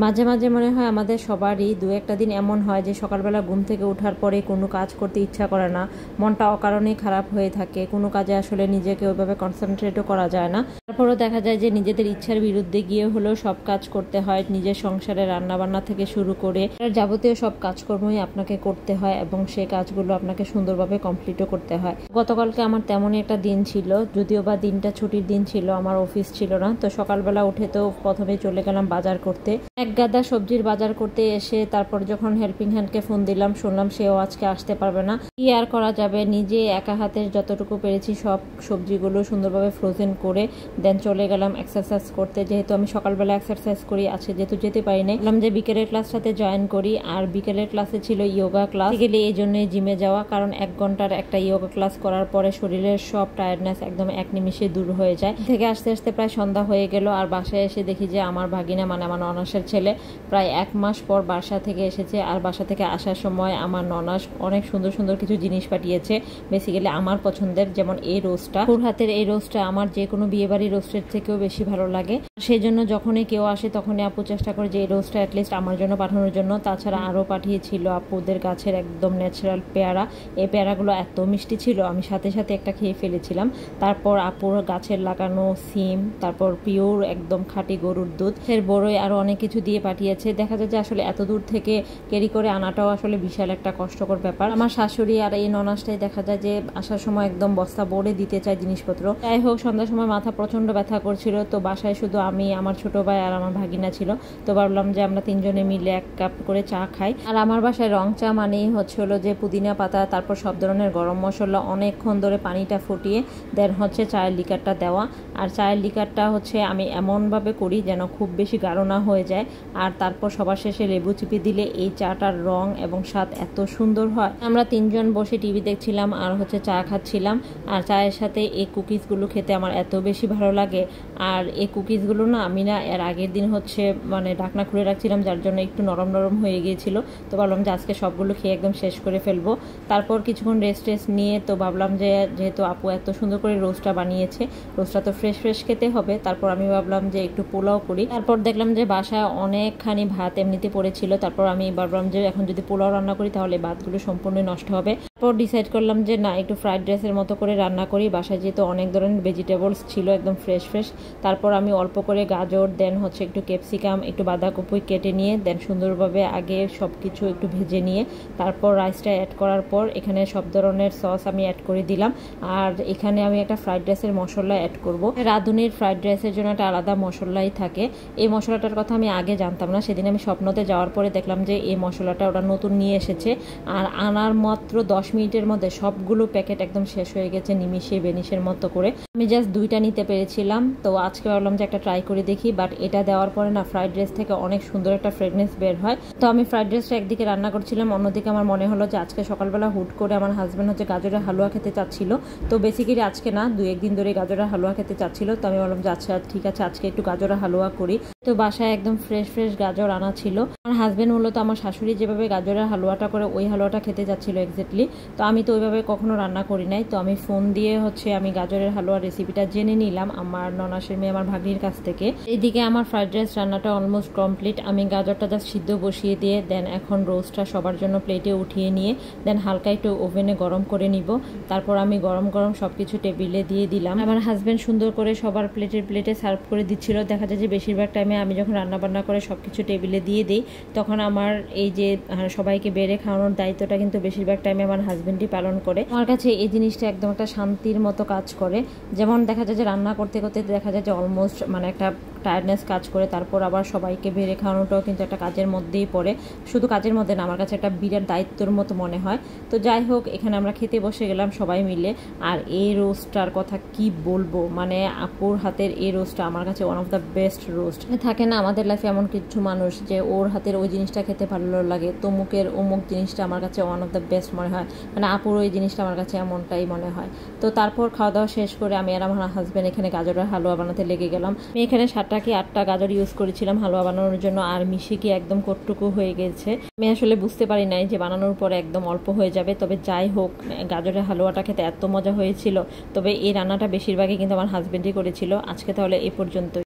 মাঝে মাঝে মনে হয় আমাদের সবারই দু একটা দিন এমন হয় যে সকালবেলা ঘুম থেকে ওঠার পরে কোনো কাজ করতে ইচ্ছা করে না, মনটা অকারণেই খারাপ হয়ে থাকে, কোনো কাজে আসলে নিজেকে ওইভাবে কনসেন্ট্রেটও করা যায় না। তারপরও দেখা যায় যে নিজেদের ইচ্ছার বিরুদ্ধে গিয়ে হলেও সব কাজ করতে হয়, নিজের সংসারে রান্নাবান্না থেকে শুরু করে যাবতীয় সব কাজকর্মই আপনাকে করতে হয় এবং সেই কাজগুলো আপনাকে সুন্দরভাবে কমপ্লিটও করতে হয়। গতকালকে আমার তেমনই একটা দিন ছিল, যদিও বা দিনটা ছুটির দিন ছিল, আমার অফিস ছিল না। তো সকালবেলা উঠে তো প্রথমে চলে গেলাম বাজার করতে। এক গাদা সবজির বাজার করতে এসে তারপর যখন হেল্পিং হ্যান্ডকে ফোন দিলাম, শুনলাম সেও আজকে আসতে পারবে না। কি আর করা যাবে, নিজে একা হাতে যতটুকু পেরেছি সব সবজিগুলো সুন্দরভাবে ফ্রোজেন করে দেন চলে গেলাম এক্সারসাইজ করতে। যেহেতু আমি সকালবেলা এক্সারসাইজ করি, আজকে যেহেতু যেতে পারি না, বললাম যে বিকেলের ক্লাসটাতে জয়েন করি। আর বিকেলের ক্লাসে ছিল ইয়োগা ক্লাস, গেলে এই জন্যই জিমে যাওয়া, কারণ 1 ঘন্টার একটা ইয়োগা ক্লাস করার পরে শরীরের সব টায়ার্ডনেস একদম এক নিমিষে দূর হয়ে যায়। থেকে আসতে আসতে প্রায় সন্ধ্যা হয়ে গেল। আর বাসায় এসে দেখি যে আমার ভাগিনা মানে আমার ননাসের ছেলে প্রায় 1 মাস পর বাসা থেকে এসেছে। আর বাসা থেকে আসার সময় আমার ননাস অনেক সুন্দর সুন্দর কিছু জিনিস পাঠিয়েছে, বেসিক্যালি আমার পছন্দের, যেমন এই রোস্টটা, ওর হাতের এই রোস্টটা আমার যে কোনো বিয়েবাড়ির রোস্টের থেকেও বেশি ভালো লাগে। সেই জন্য যখনই কেউ আসে তখনই আপু চেষ্টা করে যে এই রোস্টটা অ্যাটলিস্ট আমার জন্য পাঠানোর জন্য। তাছাড়া আরও পাঠিয়েছিল আপুদের গাছের একদম ন্যাচারাল পেয়ারা। এই পেয়ারাগুলো এত মিষ্টি ছিল, আমি সাথে সাথে একটা খেয়ে ফেলেছিলাম। তারপর আপুর গাছের লাগানো সিম, তারপর পিওর একদম খাঁটি গরুর দুধ, এর বড়ই আরও অনেক কিছু দিয়ে পাঠিয়েছে। দেখা যায় যে আসলে এত দূর থেকে ক্যারি করে আনাটাও আসলে বিশাল একটা কষ্টকর ব্যাপার। আমার শাশুড়ি আর এই ননাসটাই দেখা যায় যে আসার সময় একদম বস্তা ভরে দিতে চায় জিনিসপত্র। যাই হোক, সন্ধ্যার সময় মাথা প্রচন্ড ব্যথা করছিল, তো বাসায় শুধু আমি, আমার ছোট ভাই আর আমার ভাগিনা ছিল। তো ভাবলাম যে আমরা 3 জনে মিলে 1 কাপ করে চা খাই। আর আমার বাসায় রং চা মানেই হচ্ছে হলো যে পুদিনা পাতা, তারপর সব ধরনের গরম মশলা অনেকক্ষণ ধরে পানিটা ফুটিয়ে দেন হচ্ছে চায়ের লিকারটা দেওয়া। আর চায়ের লিকারটা হচ্ছে আমি এমনভাবে করি যেন খুব বেশি গাঢ় না হয়ে যায়। আর তারপর সবার শেষে লেবু চিপে দিলে এই চাটার রং এবং স্বাদ এত সুন্দর হয়। আমরা 3 জন বসে টিভি দেখছিলাম আর হচ্ছে চা খাচ্ছিলাম। আর চায়ের সাথে এই কুকিজগুলো খেতে আমার এত বেশি ভালো লাগে। আর এই কুকিজগুলো না আমি না এর আগের দিন হচ্ছে মানে ঢাকনা খুলে রাখছিলাম, যার জন্য একটু নরম নরম হয়ে গিয়েছিল। তো ভাবলাম যে আজকে সবগুলো খেয়ে একদম শেষ করে ফেলবো। তারপর কিছুক্ষণ রেস্ট নিয়ে তো ভাবলাম যে যেহেতু আপু এত সুন্দর করে রোস্টটা বানিয়েছে, রোস্টটা তো ফ্রেশ ফ্রেশ খেতে হবে। তারপর আমি ভাবলাম যে একটু পোলাও করি। তারপর দেখলাম যে বাসায় অনেকখানি ভাত এমনিতে পড়েছিল। তারপর আমি ভাবলাম যে এখন যদি পোলাও রান্না করি তাহলে ভাতগুলো সম্পূর্ণ নষ্ট হবে। তারপর ডিসাইড করলাম যে না, একটু ফ্রাইড রাইসের মতো করে রান্না করি। বাসায় যেহেতু অনেক ধরনের ভেজিটেবলস ছিল একদম ফ্রেশ ফ্রেশ। তারপর আমি অল্প করে গাজর, দেন হচ্ছে একটু ক্যাপসিকাম, একটু বাঁধাকপি কেটে নিয়ে দেন সুন্দরভাবে আগে সব কিছু একটু ভেজে নিয়ে তারপর রাইসটা অ্যাড করার পর এখানে সব ধরনের সস আমি অ্যাড করে দিলাম। আর এখানে আমি একটা ফ্রাইড রাইসের মশলা অ্যাড করব। রাঁধুনির ফ্রাইড রাইসের জন্য একটা আলাদা মশলাই থাকে। এই মশলাটার কথা আমি আগে জানতাম না, সেদিন আমি স্বপ্নতে যাওয়ার পরে দেখলাম যে এই মশলাটা ওরা নতুন নিয়ে এসেছে। আর আনার মাত্র 10 মিনিটের মধ্যে সবগুলো প্যাকেট একদম শেষ হয়ে গেছে নিমিষে বেনিশের মতো করে। আমি জাস্ট 2টা নিতে পেরেছিলাম। তো আজকে ভাবলাম যে একটা ট্রাই করে দেখি, বাট এটা দেওয়ার পরে না ফ্রাইড রাইস থেকে অনেক সুন্দর একটা ফ্রেগনেন্স বের হয়। তো আমি ফ্রাইড রাইসটা একদিকে রান্না করছিলাম, অন্যদিকে আমার মনে হলো যে আজকে সকালবেলা হুট করে আমার হাজব্যান্ড হচ্ছে গাজরের হালুয়া খেতে চাচ্ছিল। তো বেসিক্যালি আজকে না, 2-1 দিন ধরে গাজরের হালুয়া খেতে চাচ্ছিল। তো আমি বললাম যে আচ্ছা ঠিক আছে, আজকে একটু গাজরের হালুয়া করি। তো বাসায় একদম ফ্রেশ ফ্রেশ গাজর আনা ছিল। আমার হাজব্যান্ড মূলত আমার শাশুড়ি যেভাবে গাজরের হালুয়াটা করে ওই হালুয়াটা খেতে যাচ্ছিল এক্স্যাক্টলি। তো আমি তো ওইভাবে কখনো রান্না করি নাই। তো আমি ফোন দিয়ে হচ্ছে আমি গাজরের হালুয়ার রেসিপিটা জেনে নিলাম আমার ননাসের মেয়ে, আমার ভাগ্নির কাছ থেকে। এইদিকে আমার ফ্রাইড রাইস রান্নাটা অলমোস্ট কমপ্লিট। আমি গাজরটা জাস্ট সিদ্ধ বসিয়ে দিয়ে দেন এখন রোস্টটা সবার জন্য প্লেটে উঠিয়ে নিয়ে দেন হালকা একটু ওভেনে গরম করে নিব। তারপর আমি গরম গরম সবকিছু টেবিলে দিয়ে দিলাম। আমার হাজব্যান্ড সুন্দর করে সবার প্লেটে সার্ভ করে দিচ্ছিল। দেখা যায় যে বেশিরভাগ টাইমে আমি যখন রান্না বান্না করে সবকিছু টেবিলে দিয়ে দিই, তখন আমার এই যে সবাইকে বেড়ে খাওয়ানোর দায়িত্বটা কিন্তু বেশিরভাগ টাইমে আমার হাজব্যান্ডই পালন করে। আমার কাছে এই জিনিসটা একদম একটা শান্তির মতো কাজ করে। যেমন দেখা যায় যে রান্না করতে করতে দেখা যায় যে অলমোস্ট মানে একটা টায়ার্ডনেস কাজ করে, তারপর আবার সবাইকে বেড়ে খাওয়ানোটাও কিন্তু একটা কাজের মধ্যেই পড়ে। শুধু কাজের মধ্যে না, আমার কাছে একটা বিরাট দায়িত্বের মতো মনে হয়। তো যাই হোক, এখানে আমরা খেতে বসে গেলাম সবাই মিলে। আর এই রোস্টটার কথা কি বলবো, মানে আপুর হাতের এই রোস্টটা আমার কাছে one of the best roast. থাকে না আমাদের লাইফে এমন কিছু মানুষ যে ওর হাতের ওই জিনিসটা খেতে ভালো লাগে, তমুকের অমুক জিনিসটা আমার কাছে ওয়ান অফ দ্য বেস্ট মনে হয়, মানে আপুর ওই জিনিসটা আমার কাছে এমনটাই মনে হয়। তো তারপর খাওয়া দাওয়া শেষ করে আমি আর আমার হাজব্যান্ড এখানে গাজরের হালুয়া বানাতে লেগে গেলাম। আমি এখানে 7টা কি 8টা গাজর ইউজ করেছিলাম হালুয়া বানানোর জন্য, আর মিশে কি একদম কটটুকু হয়ে গেছে। আমি আসলে বুঝতে পারি নাই যে বানানোর পরে একদম অল্প হয়ে যাবে। তবে যাই হোক, গাজরের হালুয়াটা খেতে এত মজা হয়েছিল। তবে এই রান্নাটা বেশিরভাগই কিন্তু আমার হাজব্যান্ডই করেছিল। আজকে তাহলে এই পর্যন্ত।